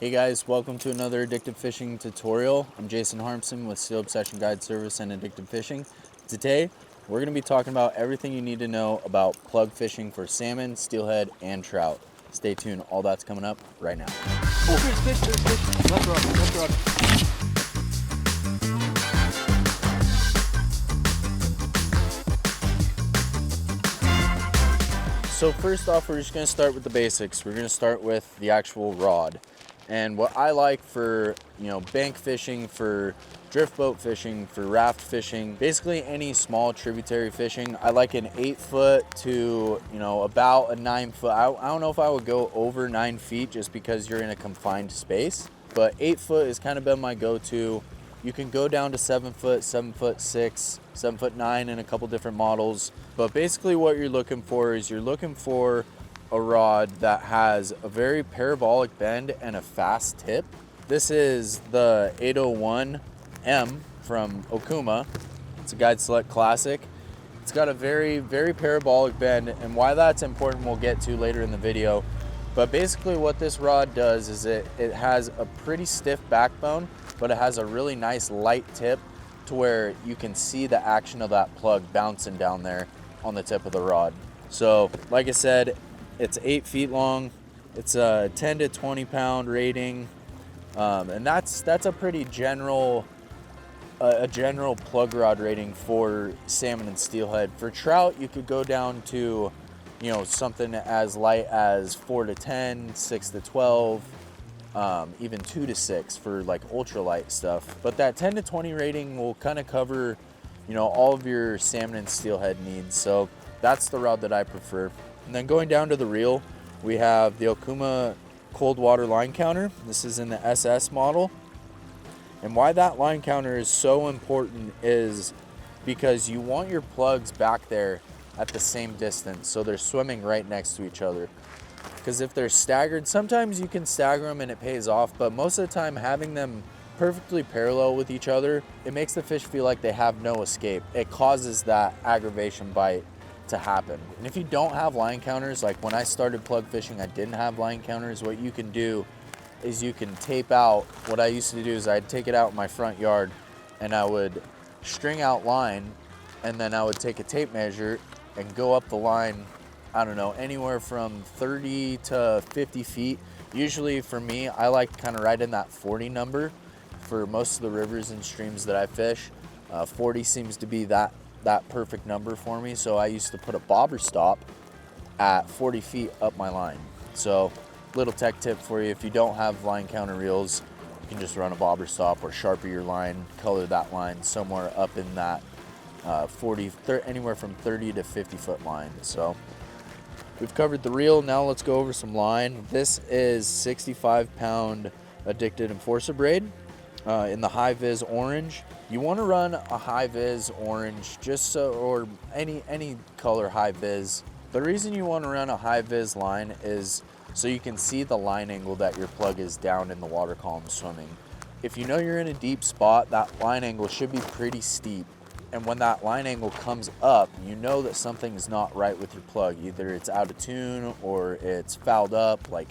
Hey guys, welcome to another addictive fishing tutorial. I'm Jason Harmson with Steel Obsession Guide Service and Addictive Fishing. Today, we're going to be talking about everything you need to know about plug fishing for salmon, steelhead, and trout. Stay tuned, all that's coming up right now. Oh, fish. Left rod. So first off, we're just going to start with the basics. We're going to start with the actual rod. And what I like for, bank fishing, for drift boat fishing, for raft fishing, basically any small tributary fishing, I like an 8 foot to, about a 9 foot. I don't know if I would go over 9 feet just because you're in a confined space, but 8 foot has kind of been my go-to. You can go down to 7 foot, 7'6", 7'9" in a couple different models. But basically what you're looking for is a rod that has a very parabolic bend and a fast tip. This is the 801M from Okuma. It's a Guide Select Classic. It's got a very, very parabolic bend, and why that's important we'll get to later in the video. But basically what this rod does is it has a pretty stiff backbone, but it has a really nice light tip to where you can see the action of that plug bouncing down there on the tip of the rod. So like I said, it's 8 feet long. It's a 10 to 20 pound rating, and that's a pretty general plug rod rating for salmon and steelhead. For trout, you could go down to something as light as 4 to 10, 6 to 12, even 2 to 6 for like ultralight stuff. But that 10 to 20 rating will kind of cover all of your salmon and steelhead needs. So that's the rod that I prefer. And then going down to the reel, we have the Okuma cold water line counter. This is in the SS model. And why that line counter is so important is because you want your plugs back there at the same distance, so they're swimming right next to each other. Because if they're staggered, sometimes you can stagger them and it pays off, but most of the time having them perfectly parallel with each other, it makes the fish feel like they have no escape. It causes that aggravation bite to happen. And if you don't have line counters, like when I started plug fishing, I didn't have line counters. What you can do is you can tape out. What I used to do is I'd take it out in my front yard and I would string out line, and then I would take a tape measure and go up the line, I don't know, anywhere from 30 to 50 feet. Usually for me, I like kind of right in that 40 number for most of the rivers and streams that I fish. 40 seems to be that perfect number for me. So I used to put a bobber stop at 40 feet up my line. So little tech tip for you, if you don't have line counter reels, you can just run a bobber stop or sharpie your line, color that line somewhere up in that 40, anywhere from 30 to 50 foot line. So we've covered the reel. Now let's go over some line. This is 65 pound Addicted Enforcer braid in the high vis orange. You want to run a high vis orange or any color high vis. The reason you want to run a high vis line is so you can see the line angle that your plug is down in the water column swimming. If you know you're in a deep spot, that line angle should be pretty steep. And when that line angle comes up, you know that something is not right with your plug. Either it's out of tune or it's fouled up, like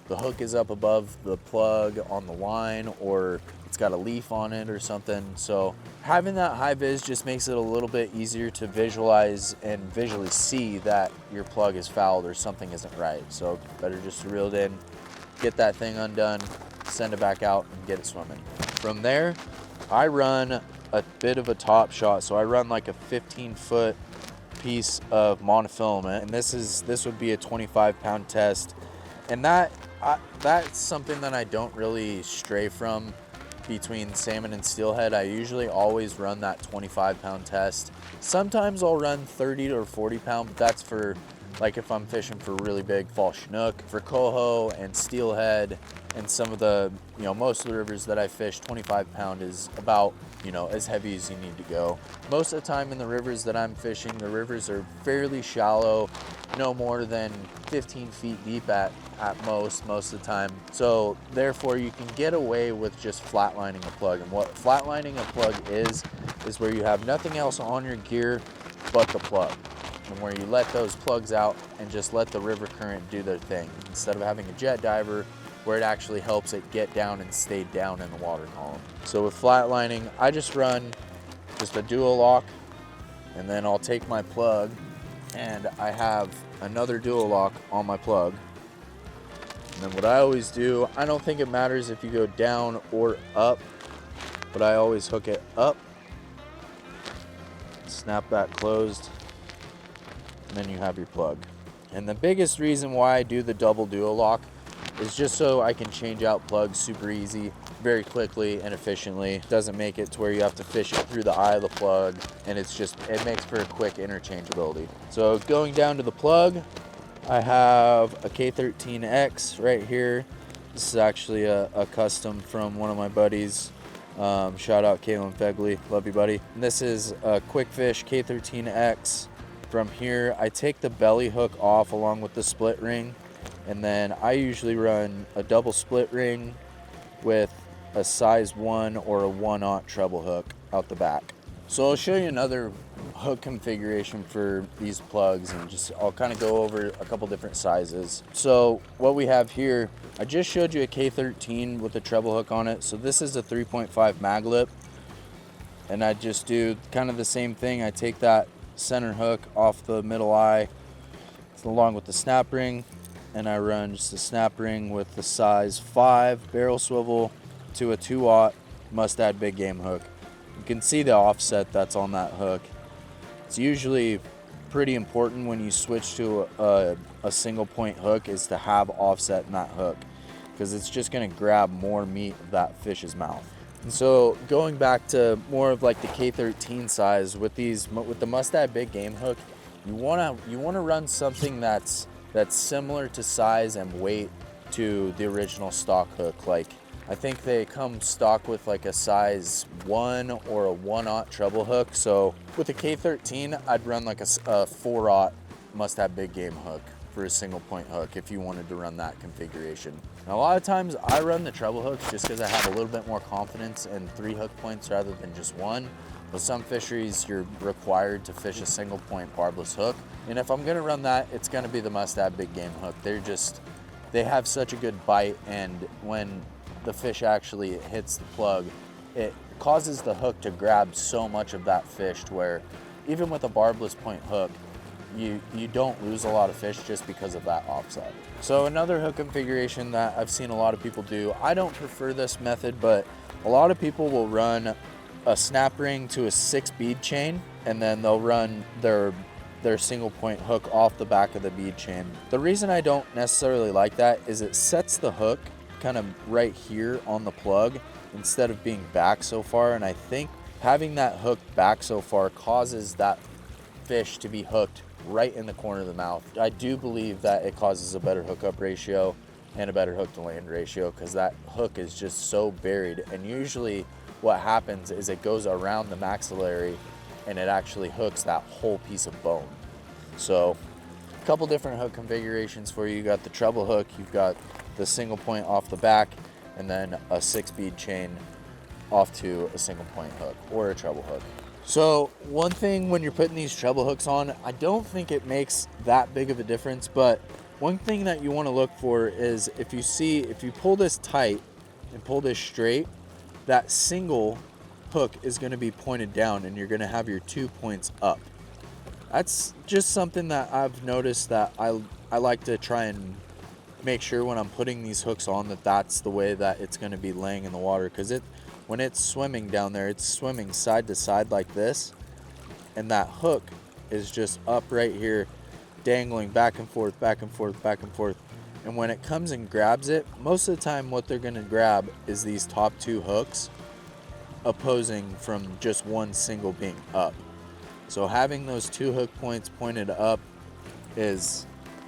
the hook is up above the plug on the line, or it's got a leaf on it or something. So having that high vis just makes it a little bit easier to visualize and visually see that your plug is fouled or something isn't right. So better just reel it in, get that thing undone, send it back out and get it swimming. From there, I run a bit of a top shot. So I run like a 15-foot piece of monofilament, and this would be a 25 pound test. And that's something that I don't really stray from between salmon and steelhead. I usually always run that 25 pound test. Sometimes I'll run 30 or 40 pound, but that's for like if I'm fishing for really big fall chinook. For coho and steelhead and some of the, most of the rivers that I fish, 25 pound is about, as heavy as you need to go. Most of the time in the rivers that I'm fishing, the rivers are fairly shallow, no more than 15 feet deep at most of the time. So therefore you can get away with just flatlining a plug. And what flatlining a plug is where you have nothing else on your gear but the plug. And where you let those plugs out and just let the river current do their thing. Instead of having a jet diver where it actually helps it get down and stay down in the water column. So with flatlining, I just run just a dual lock, and then I'll take my plug, and I have another dual lock on my plug. And then what I always do, I don't think it matters if you go down or up, but I always hook it up, snap that closed, and then you have your plug. And the biggest reason why I do the double dual lock is just so I can change out plugs super easy, very quickly and efficiently. It doesn't make it to where you have to fish it through the eye of the plug, and it makes for a quick interchangeability. So going down to the plug, I have a K13X right here. This is actually a custom from one of my buddies. Shout out Kalen Fegley, love you buddy. And this is a quick fish K13X. From here, I take the belly hook off along with the split ring, and then I usually run a double split ring with a size 1 or a 1/0 treble hook out the back. So I'll show you another hook configuration for these plugs, and I'll kind of go over a couple different sizes. So what we have here, I just showed you a K13 with a treble hook on it. So this is a 3.5 mag lip, and I just do kind of the same thing. I take that center hook off the middle eye along with the snap ring, and I run just a snap ring with the size 5 barrel swivel to a 2/0 Mustad big game hook. You can see the offset that's on that hook. It's usually pretty important when you switch to a single point hook is to have offset in that hook, because it's just going to grab more meat of that fish's mouth. And so going back to more of like the K13 size with the Mustad big game hook, you want to run something that's similar to size and weight to the original stock hook. Like, I think they come stock with like a size 1 or a 1/0 treble hook. So with a K13, I'd run like a 4/0 Mustad big game hook for a single point hook if you wanted to run that configuration. Now, a lot of times I run the treble hooks just because I have a little bit more confidence in 3 hook points rather than just 1. With some fisheries, you're required to fish a single point barbless hook. And if I'm gonna run that, it's gonna be the Mustad big game hook. They have such a good bite, and when the fish actually hits the plug, it causes the hook to grab so much of that fish to where even with a barbless point hook, you don't lose a lot of fish just because of that offset. So another hook configuration that I've seen a lot of people do, I don't prefer this method, but a lot of people will run a snap ring to a 6 bead chain, and then they'll run their single point hook off the back of the bead chain. The reason I don't necessarily like that is it sets the hook kind of right here on the plug instead of being back so far, and I think having that hook back so far causes that fish to be hooked right in the corner of the mouth. I do believe that it causes a better hookup ratio and a better hook to land ratio, because that hook is just so buried, and usually what happens is it goes around the maxillary and it actually hooks that whole piece of bone. So a couple different hook configurations for you. You got the treble hook, you've got the single point off the back, and then a 6 bead chain off to a single point hook or a treble hook. So one thing when you're putting these treble hooks on, I don't think it makes that big of a difference, but one thing that you want to look for is if you pull this tight and pull this straight, that single hook is going to be pointed down and you're going to have your 2 points up. That's just something that I've noticed that I like to try and make sure when I'm putting these hooks on that that's the way that it's going to be laying in the water, because when it's swimming down there, it's swimming side to side like this, and that hook is just up right here, dangling back and forth, back and forth, back and forth. And when it comes and grabs it, most of the time what they're going to grab is these top 2 hooks opposing from just one single being up. So having those 2 hook points pointed up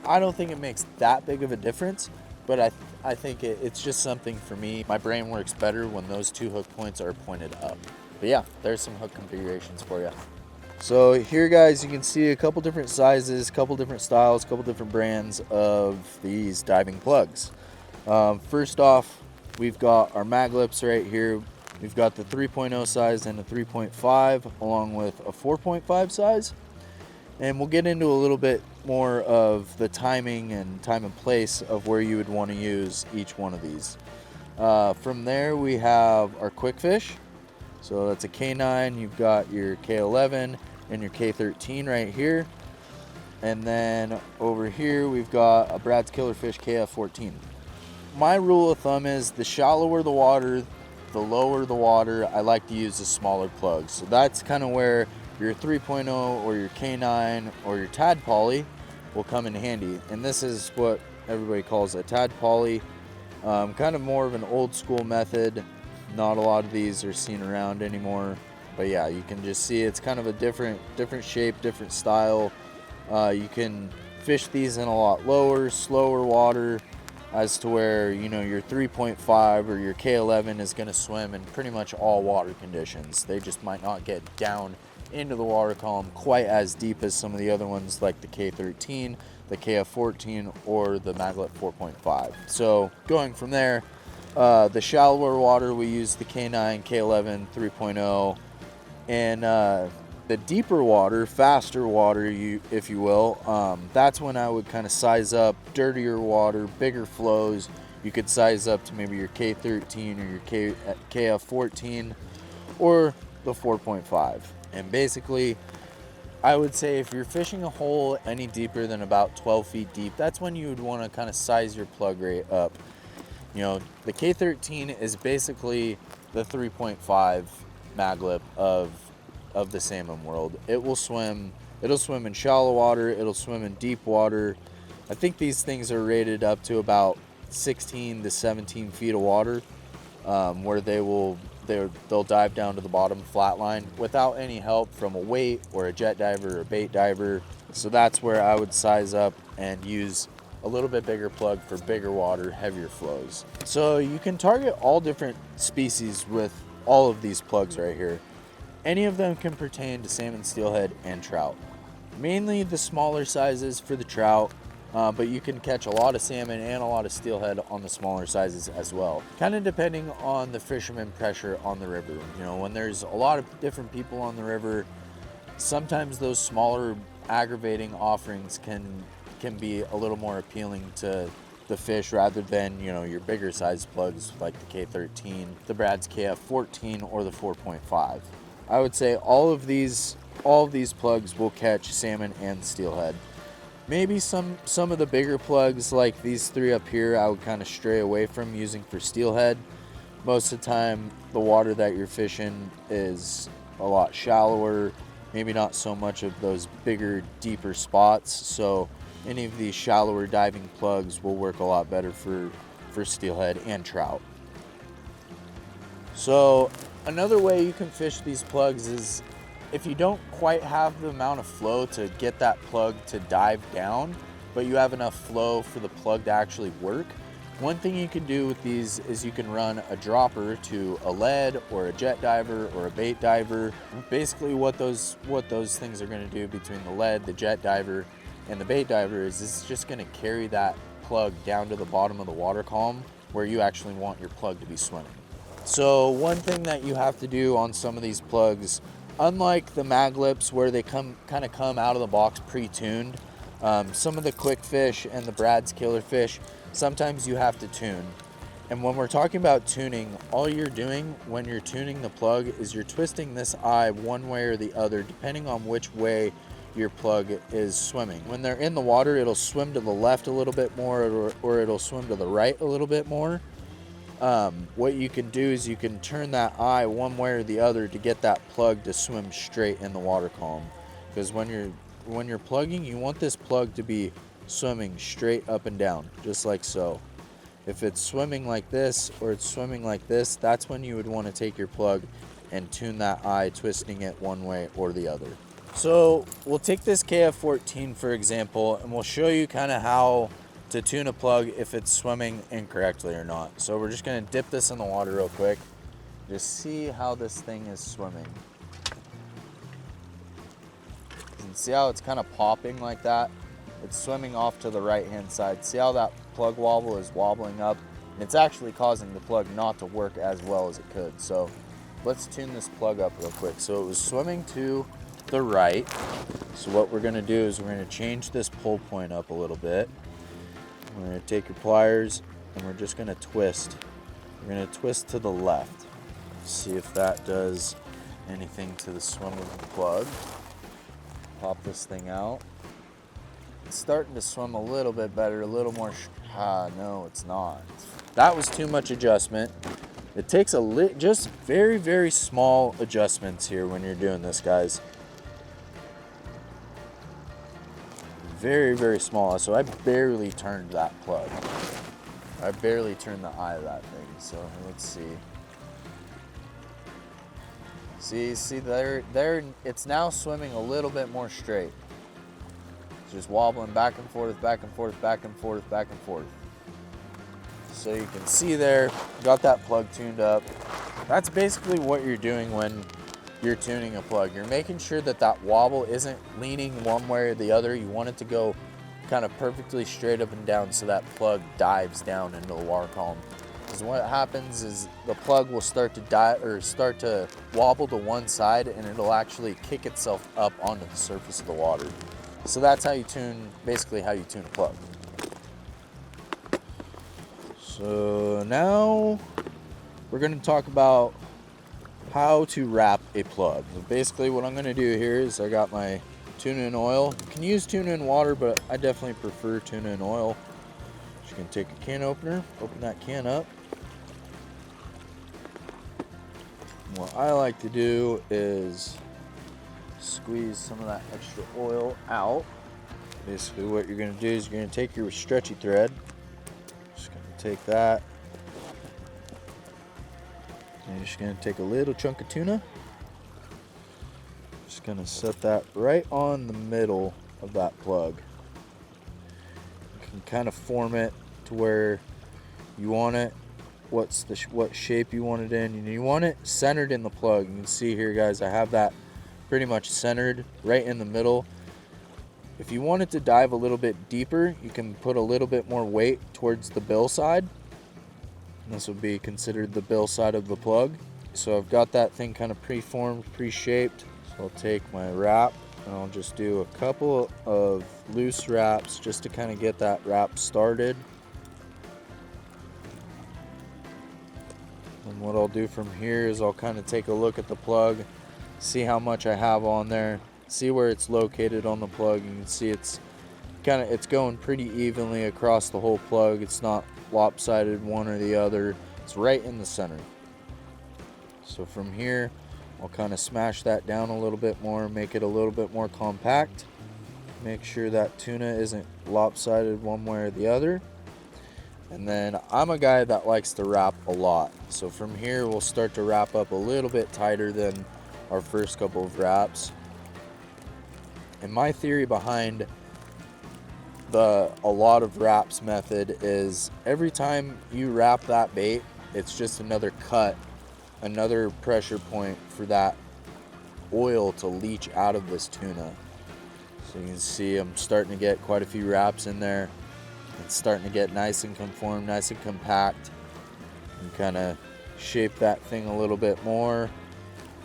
I don't think it makes that big of a difference, but I think it's just something for me. My brain works better when those 2 hook points are pointed up. But yeah, there's some hook configurations for you. So here, guys, you can see a couple different sizes, couple different styles, couple different brands of these diving plugs. First off, we've got our mag lips right here. We've got the 3.0 size and a 3.5 along with a 4.5 size. And we'll get into a little bit more of the timing and time and place of where you would want to use each one of these. From there we have our quick fish. So that's a K9, you've got your K11 and your K13 right here. And then over here we've got a Brad's Killerfish KF14. My rule of thumb is the shallower the water, the lower the water, I like to use the smaller plugs. So that's kind of where your 3.0 or your K9 or your Tad Poly will come in handy. And this is what everybody calls a Tad Poly. Kind of more of an old school method. Not a lot of these are seen around anymore. But yeah, you can just see it's kind of a different shape, different style. You can fish these in a lot lower, slower water, as to where, you know, your 3.5 or your K11 is going to swim in pretty much all water conditions. They just might not get down into the water column quite as deep as some of the other ones like the K13, the KF14, or the Maglet 4.5. So going from there, the shallower water we use the K9, K11, 3.0, and the deeper water, faster water, if you will, that's when I would kind of size up dirtier water, bigger flows. You could size up to maybe your K13 or your KF14 or the 4.5. And basically, I would say if you're fishing a hole any deeper than about 12 feet deep, that's when you would want to kind of size your plug rate up. You know, the K13 is basically the 3.5 maglip of the salmon world. It'll swim in shallow water, it'll swim in deep water. I think these things are rated up to about 16 to 17 feet of water, where they'll dive down to the bottom flatline without any help from a weight or a jet diver or a bait diver. So that's where I would size up and use a little bit bigger plug for bigger water, heavier flows. So you can target all different species with all of these plugs right here. Any of them can pertain to salmon, steelhead, and trout. Mainly the smaller sizes for the trout, but you can catch a lot of salmon and a lot of steelhead on the smaller sizes as well. Kind of depending on the fisherman pressure on the river. You know, when there's a lot of different people on the river, sometimes those smaller aggravating offerings can be a little more appealing to the fish rather than, you know, your bigger size plugs like the K13, the Brad's KF14, or the 4.5. I would say all of these plugs will catch salmon and steelhead. Maybe some of the bigger plugs like these three up here I would kind of stray away from using for steelhead. Most of the time the water that you're fishing is a lot shallower, maybe not so much of those bigger, deeper spots. So any of these shallower diving plugs will work a lot better for steelhead and trout. So another way you can fish these plugs is if you don't quite have the amount of flow to get that plug to dive down, but you have enough flow for the plug to actually work. One thing you can do with these is you can run a dropper to a lead or a jet diver or a bait diver. Basically what those things are going to do between the lead, the jet diver, and the bait diver is it's just going to carry that plug down to the bottom of the water column where you actually want your plug to be swimming. So one thing that you have to do on some of these plugs, unlike the maglips where they come out of the box pre-tuned, some of the quick fish and the Brad's Killerfish, sometimes you have to tune. And when we're talking about tuning, all you're doing when you're tuning the plug is you're twisting this eye one way or the other depending on which way your plug is swimming. When they're in the water, it'll swim to the left a little bit more or it'll swim to the right a little bit more. What you can do is you can turn that eye one way or the other to get that plug to swim straight in the water column. Because when you're plugging, you want this plug to be swimming straight up and down, just like so. If it's swimming like this or it's swimming like this, that's when you would want to take your plug and tune that eye, twisting it one way or the other. So we'll take this KF14 for example, and we'll show you kind of how to tune a plug if it's swimming incorrectly or not. So we're just going to dip this in the water real quick. Just see how this thing is swimming. You can see how it's kind of popping like that. It's swimming off to the right hand side. See how that plug wobble is wobbling up? And it's actually causing the plug not to work as well as it could. So let's tune this plug up real quick. So it was swimming to left to right. So what we're gonna do is we're gonna change this pull point up a little bit. We're gonna take your pliers and we're just gonna twist. We're gonna twist to the left. See if that does anything to the swim of the plug. Pop this thing out. It's starting to swim a little bit better, a little more. No, it's not. That was too much adjustment. It takes just very, very small adjustments here when you're doing this, guys. Very, very small. So I barely turned that plug. I barely turned the eye of that thing. So let's see. See there, it's now swimming a little bit more straight. It's just wobbling back and forth, back and forth, back and forth, back and forth. So you can see there, got that plug tuned up. That's basically what you're doing when you're tuning a plug. You're making sure that that wobble isn't leaning one way or the other. You want it to go kind of perfectly straight up and down so that plug dives down into the water column. Because what happens is the plug will start to wobble to one side, and it'll actually kick itself up onto the surface of the water. So that's how you tune, basically how you tune a plug. So now we're going to talk about how to wrap a plug. So basically what I'm going to do here is I got my tuna in oil. You can use tuna in water, but I definitely prefer tuna in oil. Just going to take a can opener, open that can up. What I like to do is squeeze some of that extra oil out. Basically what you're going to do is you're going to take your stretchy thread. Just going to take that. And you're just going to take a little chunk of tuna. Just going to set that right on the middle of that plug. You can kind of form it to where you want it. What shape you want it in, and you want it centered in the plug. You can see here, guys, I have that pretty much centered right in the middle. If you want it to dive a little bit deeper, you can put a little bit more weight towards the bill side. And this would be considered the bill side of the plug. So I've got that thing kind of pre-formed, pre-shaped. So I'll take my wrap and I'll just do a couple of loose wraps just to kind of get that wrap started. And what I'll do from here is I'll kind of take a look at the plug, see how much I have on there, see where it's located on the plug. You can see it's going pretty evenly across the whole plug. It's not lopsided one or the other. It's right in the center. So from here, I'll kind of smash that down a little bit more, make it a little bit more compact. Make sure that tuna isn't lopsided one way or the other. And then I'm a guy that likes to wrap a lot. So from here, we'll start to wrap up a little bit tighter than our first couple of wraps. And my theory behind a lot of wraps method is every time you wrap that bait, it's just another cut, another pressure point for that oil to leach out of this tuna. So you can see I'm starting to get quite a few wraps in there. It's starting to get nice and conformed, nice and compact. And kind of shape that thing a little bit more.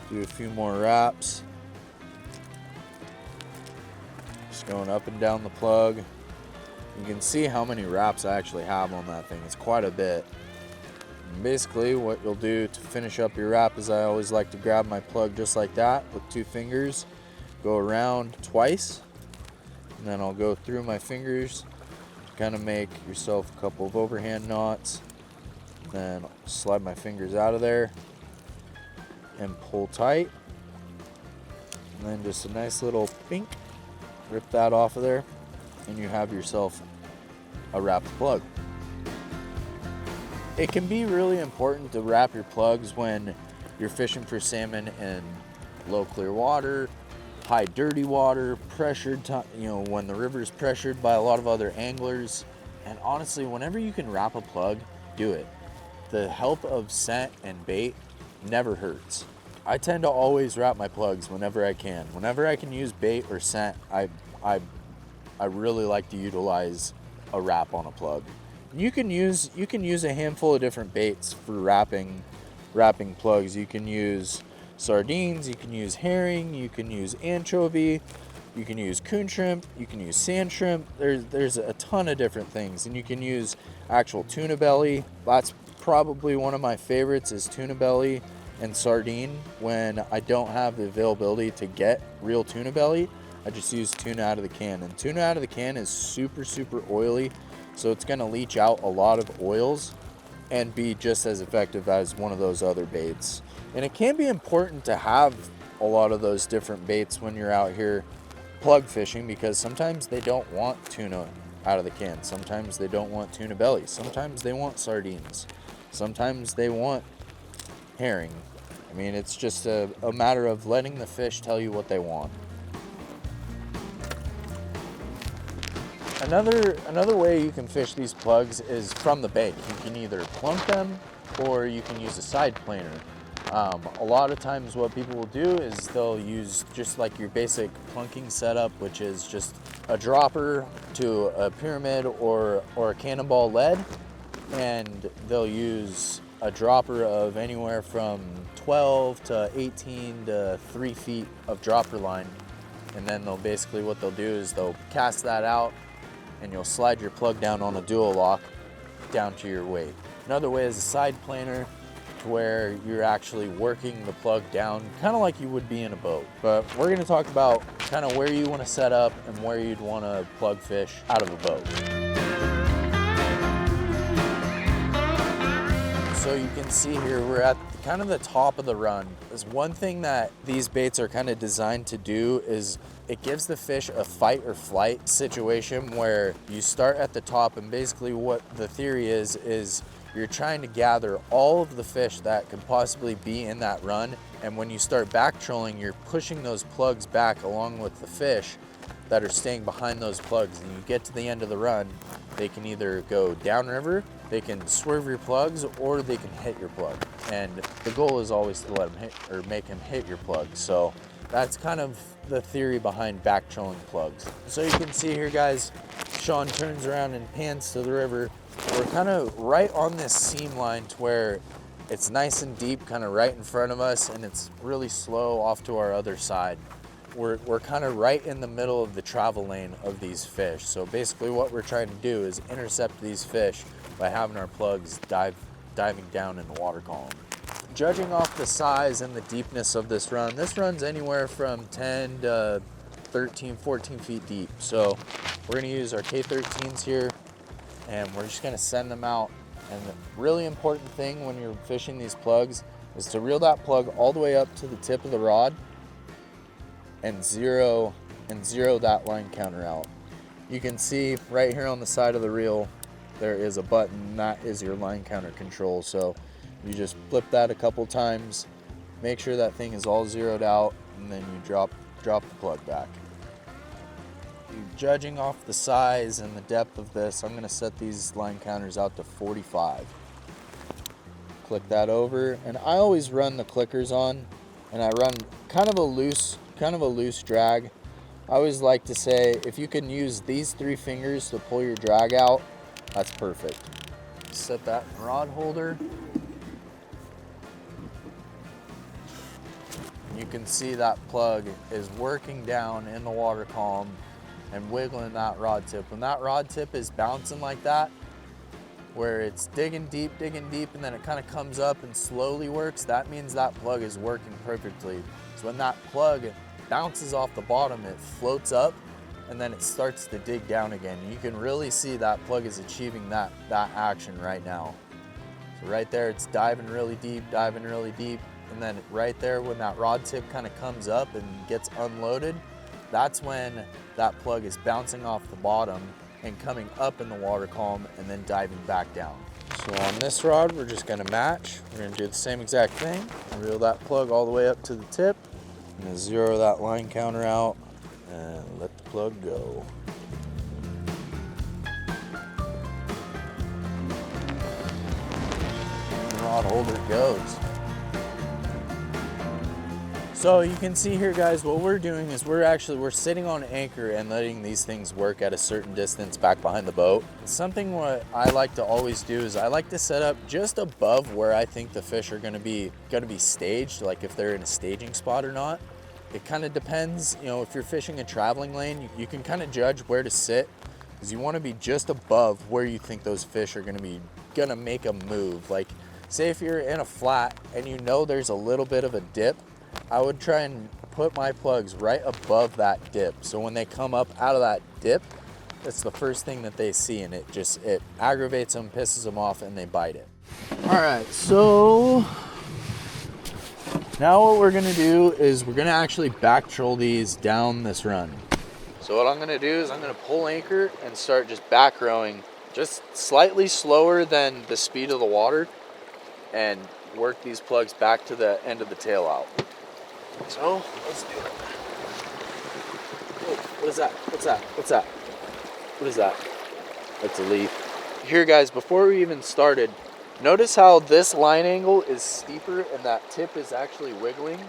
Do a few more wraps. Just going up and down the plug. You can see how many wraps I actually have on that thing. It's quite a bit. And basically what you'll do to finish up your wrap is I always like to grab my plug just like that with 2 fingers, go around twice, and then I'll go through my fingers. Kind of make yourself a couple of overhand knots, then slide my fingers out of there and pull tight, and then just a nice little pink, rip that off of there, and you have yourself a wrapped plug. It can be really important to wrap your plugs when you're fishing for salmon in low clear water, high dirty water, pressured, when the river is pressured by a lot of other anglers. And honestly, whenever you can wrap a plug, do it. The help of scent and bait never hurts. I tend to always wrap my plugs whenever I can. Whenever I can use bait or scent, I really like to utilize a wrap on a plug. You can use a handful of different baits for wrapping plugs. You can use sardines, you can use herring, you can use anchovy, you can use coon shrimp, you can use sand shrimp. There's a ton of different things, and you can use actual tuna belly. That's probably one of my favorites, is tuna belly and sardine. When I don't have the availability to get real tuna belly, I just use tuna out of the can, and tuna out of the can is super oily, so it's gonna leach out a lot of oils and be just as effective as one of those other baits. And it can be important to have a lot of those different baits when you're out here plug fishing, because sometimes they don't want tuna out of the can, sometimes they don't want tuna belly, sometimes they want sardines, sometimes they want herring. I mean, it's just a matter of letting the fish tell you what they want. Another way you can fish these plugs is from the bank. You can either plunk them or you can use a side planer. A lot of times what people will do is they'll use just like your basic plunking setup, which is just a dropper to a pyramid or a cannonball lead, and they'll use a dropper of anywhere from 12 to 18 to 3 feet of dropper line. And then what they'll do is they'll cast that out, and you'll slide your plug down on a dual lock down to your weight. Another way is a side planer, to where you're actually working the plug down kind of like you would be in a boat. But we're going to talk about kind of where you want to set up and where you'd want to plug fish out of a boat. So you can see here, we're at kind of the top of the run. There's one thing that these baits are kind of designed to do is it gives the fish a fight or flight situation, where you start at the top, and basically what the theory is you're trying to gather all of the fish that could possibly be in that run, and when you start back trolling, you're pushing those plugs back along with the fish that are staying behind those plugs, and you get to the end of the run, they can either go downriver, they can swerve your plugs, or they can hit your plug. And the goal is always to let them hit or make them hit your plug. So that's kind of the theory behind back trolling plugs. So you can see here, guys, Sean turns around and pans to the river. We're kind of right on this seam line to where it's nice and deep, kind of right in front of us, and it's really slow off to our other side. We're kind of right in the middle of the travel lane of these fish. So basically what we're trying to do is intercept these fish by having our plugs diving down in the water column. Judging off the size and the deepness of this run's anywhere from 10 to 13, 14 feet deep. So we're gonna use our K13s here, and we're just gonna send them out. And the really important thing when you're fishing these plugs is to reel that plug all the way up to the tip of the rod and zero that line counter out. You can see right here on the side of the reel, there is a button, that is your line counter control. So you just flip that a couple times, make sure that thing is all zeroed out, and then you drop the plug back. Judging off the size and the depth of this, I'm gonna set these line counters out to 45. Click that over, and I always run the clickers on, and I run kind of a loose drag. I always like to say, if you can use these 3 fingers to pull your drag out, that's perfect. Set that in rod holder. You can see that plug is working down in the water column and wiggling that rod tip. When that rod tip is bouncing like that, where it's digging deep, and then it kind of comes up and slowly works, that means that plug is working perfectly. So when that plug bounces off the bottom, it floats up, and then it starts to dig down again. You can really see that plug is achieving that action right now. So right there, it's diving really deep, and then right there, when that rod tip kind of comes up and gets unloaded, that's when that plug is bouncing off the bottom and coming up in the water column and then diving back down. So on this rod, we're just gonna match. We're gonna do the same exact thing. Reel that plug all the way up to the tip. I'm gonna zero that line counter out and let the plug go. And the rod holder goes. So you can see here, guys, what we're doing is we're sitting on anchor and letting these things work at a certain distance back behind the boat. Something what I like to always do is I like to set up just above where I think the fish are gonna be staged, like if they're in a staging spot or not. It kind of depends, you know, if you're fishing a traveling lane, you can kind of judge where to sit, because you want to be just above where you think those fish are gonna make a move. Like, say if you're in a flat and you know there's a little bit of a dip, I would try and put my plugs right above that dip. So when they come up out of that dip, that's the first thing that they see, and it aggravates them, pisses them off, and they bite it. All right, so now what we're gonna do is we're gonna actually back troll these down this run. So what I'm gonna do is I'm gonna pull anchor and start just back rowing, just slightly slower than the speed of the water, and work these plugs back to the end of the tail out. So let's do it. Oh, what is that? What's that? What's that? What is that? That's a leaf. Here, guys, before we even started, notice how this line angle is steeper and that tip is actually wiggling,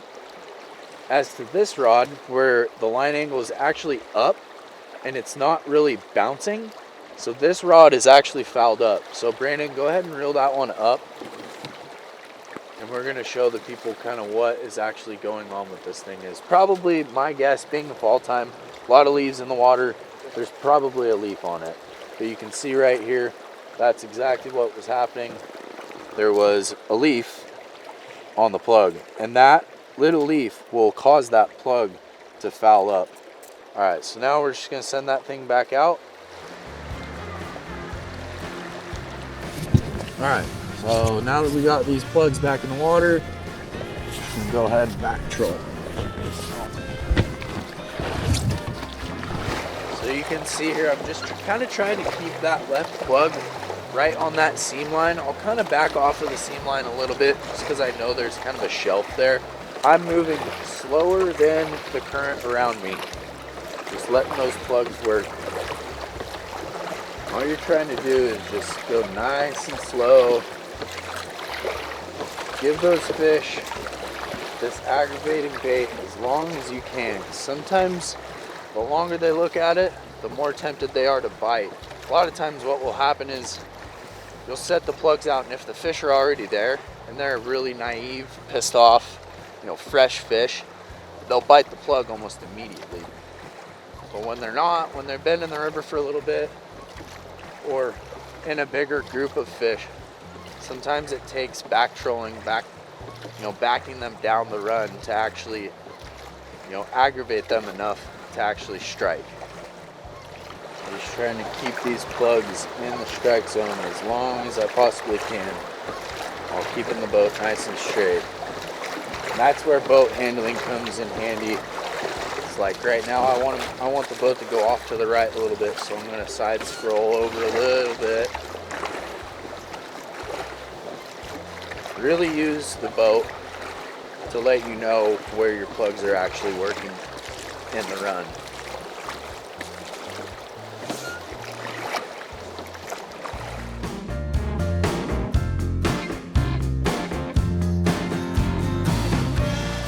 as to this rod where the line angle is actually up and it's not really bouncing. So this rod is actually fouled up. So Brandon, go ahead and reel that one up, and we're going to show the people kind of what is actually going on with this thing. Is probably, my guess, being the fall time, a lot of leaves in the water, there's probably a leaf on it. But you can see right here, that's exactly what was happening. There was a leaf on the plug, and that little leaf will cause that plug to foul up. All right, so now we're just going to send that thing back out. All right, so now that we got these plugs back in the water, we can go ahead and back troll. So you can see here, I'm just kind of trying to keep that left plug right on that seam line. I'll kind of back off of the seam line a little bit just because I know there's kind of a shelf there. I'm moving slower than the current around me, just letting those plugs work. All you're trying to do is just go nice and slow. Give those fish this aggravating bait as long as you can. Sometimes the longer they look at it, the more tempted they are to bite. A lot of times what will happen is you'll set the plugs out, and if the fish are already there and they're really naive, pissed off, you know, fresh fish, they'll bite the plug almost immediately. But when they're not, when they've been in the river for a little bit, or in a bigger group of fish, sometimes it takes back trolling, backing them down the run to actually, aggravate them enough to actually strike. I'm just trying to keep these plugs in the strike zone as long as I possibly can, while keeping the boat nice and straight. And that's where boat handling comes in handy. It's like right now I want the boat to go off to the right a little bit, so I'm going to side scroll over a little bit. Really use the boat to let you know where your plugs are actually working in the run.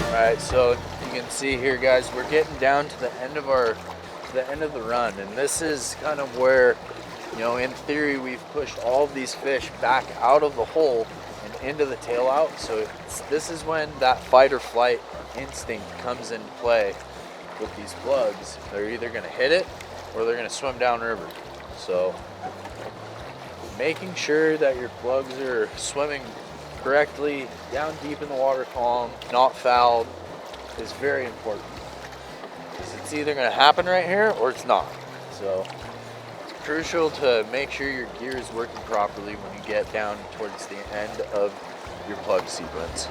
Alright, so you can see here, guys, we're getting down to the end of the run, and this is kind of where, in theory, we've pushed all of these fish back out of the hole and into the tail out. So this is when that fight or flight instinct comes into play with these plugs. They're either going to hit it or they're going to swim downriver. So making sure that your plugs are swimming correctly, down deep in the water column, not fouled, is very important. Because it's either going to happen right here or it's not. So it's crucial to make sure your gear is working properly when you get down towards the end of your plug sequence.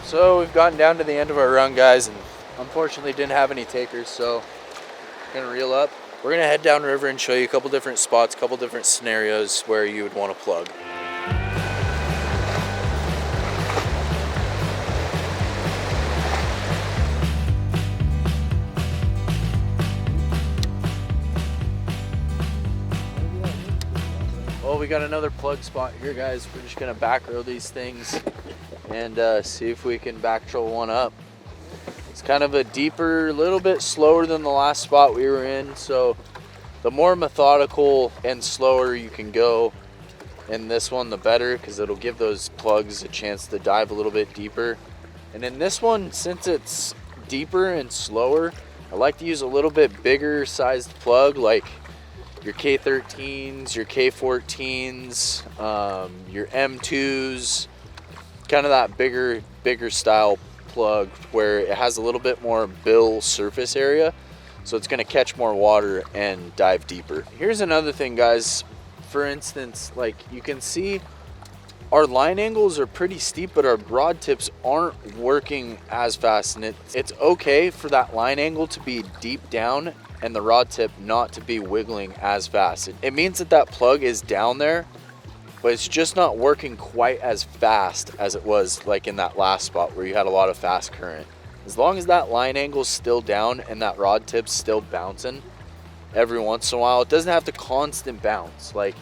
So we've gotten down to the end of our run, guys, and unfortunately didn't have any takers, so I'm gonna reel up. We're gonna head down river and show you a couple different spots, a couple different scenarios where you would want to plug. Well, we got another plug spot here, guys. We're just gonna back row these things and see if we can back troll one up. It's kind of a deeper, little bit slower than the last spot we were in, so the more methodical and slower you can go in this one, the better, because it'll give those plugs a chance to dive a little bit deeper. And in this one, since it's deeper and slower, I like to use a little bit bigger sized plug, like your K13s, your K14s, your M2s, kind of that bigger style plug where it has a little bit more bill surface area, so it's going to catch more water and dive deeper. Here's another thing, guys. For instance, like you can see our line angles are pretty steep, but our rod tips aren't working as fast, and it's okay for that line angle to be deep down and the rod tip not to be wiggling as fast. It means that that plug is down there, but it's just not working quite as fast as it was like in that last spot where you had a lot of fast current. As long as that line angle's still down and that rod tip's still bouncing every once in a while, it doesn't have to constant bounce. Like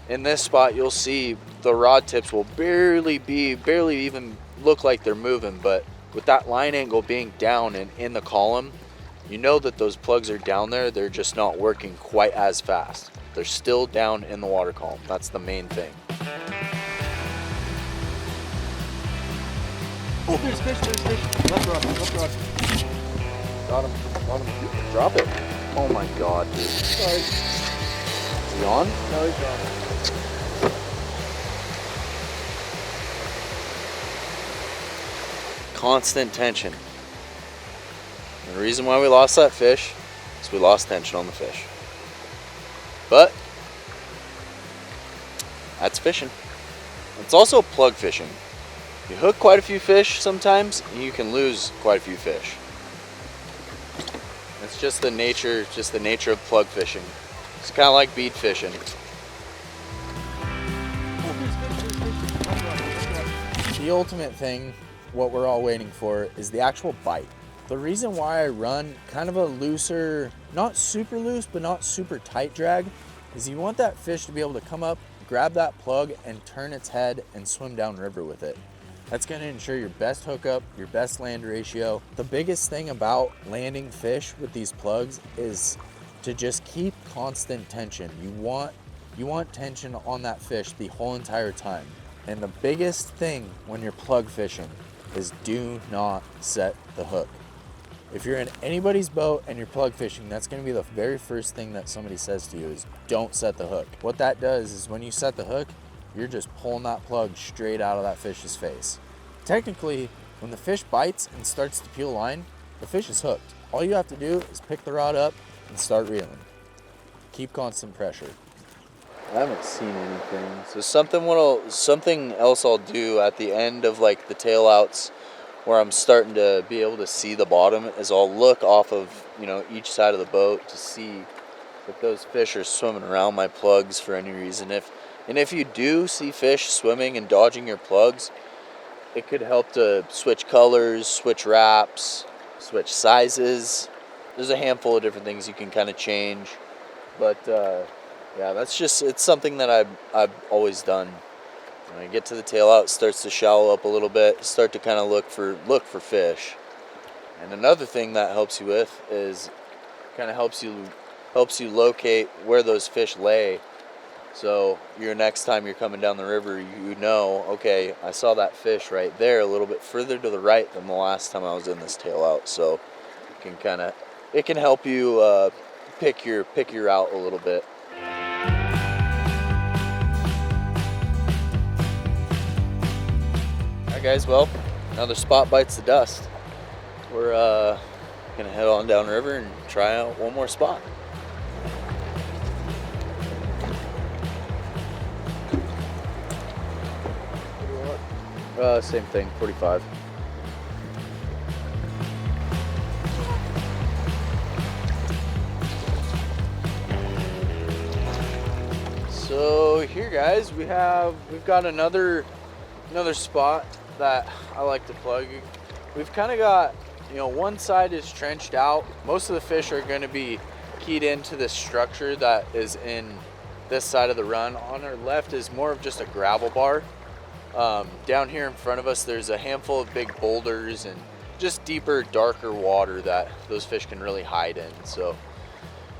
in this spot, you'll see the rod tips will barely even look like they're moving, but with that line angle being down and in the column, you know that those plugs are down there. They're just not working quite as fast. They're still down in the water column. That's the main thing. Oh, there's fish. Left rod. Got him. Drop it. Oh my God, dude. Sorry. Is he on? No, he's gone. Constant tension. And the reason why we lost that fish is we lost tension on the fish. But that's fishing. It's also plug fishing. You hook quite a few fish sometimes, and you can lose quite a few fish. It's just the nature of plug fishing. It's kind of like bead fishing. Oh, there's fish. Left rod. The ultimate thing, what we're all waiting for, is the actual bite. The reason why I run kind of a looser, not super loose, but not super tight drag, is you want that fish to be able to come up, grab that plug, and turn its head and swim downriver with it. That's going to ensure your best hookup, your best land ratio. The biggest thing about landing fish with these plugs is to just keep constant tension. You want tension on that fish the whole entire time. And the biggest thing when you're plug fishing is do not set the hook. If you're in anybody's boat and you're plug fishing, that's going to be the very first thing that somebody says to you is don't set the hook. What that does is when you set the hook, you're just pulling that plug straight out of that fish's face. Technically, when the fish bites and starts to peel line, the fish is hooked. All you have to do is pick the rod up and start reeling. Keep constant pressure. I haven't seen anything. So something else I'll do at the end of like the tail outs, where I'm starting to be able to see the bottom, is I'll look off of, each side of the boat to see if those fish are swimming around my plugs for any reason. If you do see fish swimming and dodging your plugs, it could help to switch colors, switch wraps, switch sizes. There's a handful of different things you can kind of change, but yeah, it's something that I've always done. When I get to the tail out, it starts to shallow up a little bit, start to kind of look for fish. And another thing that helps you with is kind of helps you locate where those fish lay. So your next time you're coming down the river, you know, okay, I saw that fish right there a little bit further to the right than the last time I was in this tail out. So it can help you pick your route a little bit. Alright guys, well, another spot bites the dust. We're gonna head on down the river and try out one more spot. Same thing, 45. So here guys, we've got another spot that I like to plug. We've kind of got, one side is trenched out. Most of the fish are going to be keyed into this structure that is in this side of the run. On our left is more of just a gravel bar. Down here in front of us, there's a handful of big boulders and just deeper, darker water that those fish can really hide in. So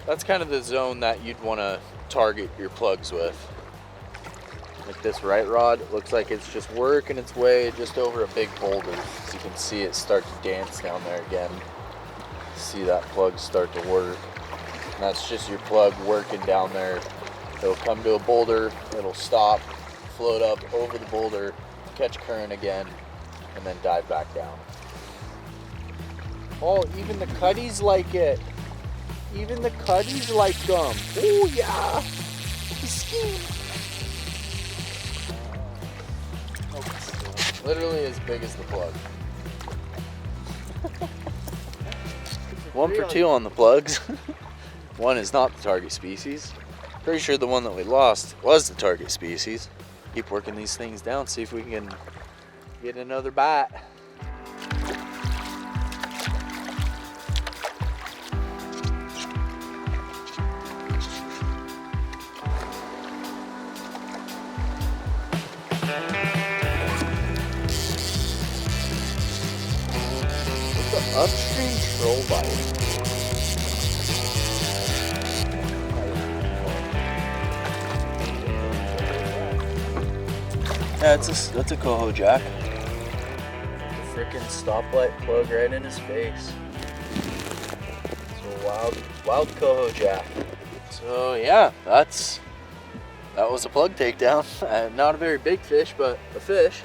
that's kind of the zone that you'd want to target your plugs with. Like this right rod, it looks like it's just working its way just over a big boulder. As you can see it start to dance down there again. See that plug start to work. And that's just your plug working down there. It'll come to a boulder, it'll stop, float up over the boulder, catch current again, and then dive back down. Oh, even the cutties like it. Even the cutties like them. Oh yeah! Literally as big as the plug. 1 for 2 on the plugs. One is not the target species. Pretty sure the one that we lost was the target species. Keep working these things down, see if we can get another bite. Upstream troll bite. Yeah, that's a coho jack. The freaking stoplight plug right in his face. So wild coho jack. So yeah, that was a plug takedown. Not a very big fish, but a fish.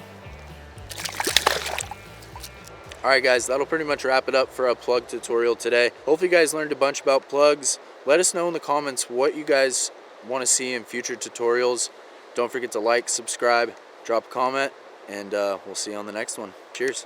Alright guys, that'll pretty much wrap it up for a plug tutorial today. Hopefully you guys learned a bunch about plugs. Let us know in the comments what you guys want to see in future tutorials. Don't forget to like, subscribe, drop a comment, and we'll see you on the next one. Cheers.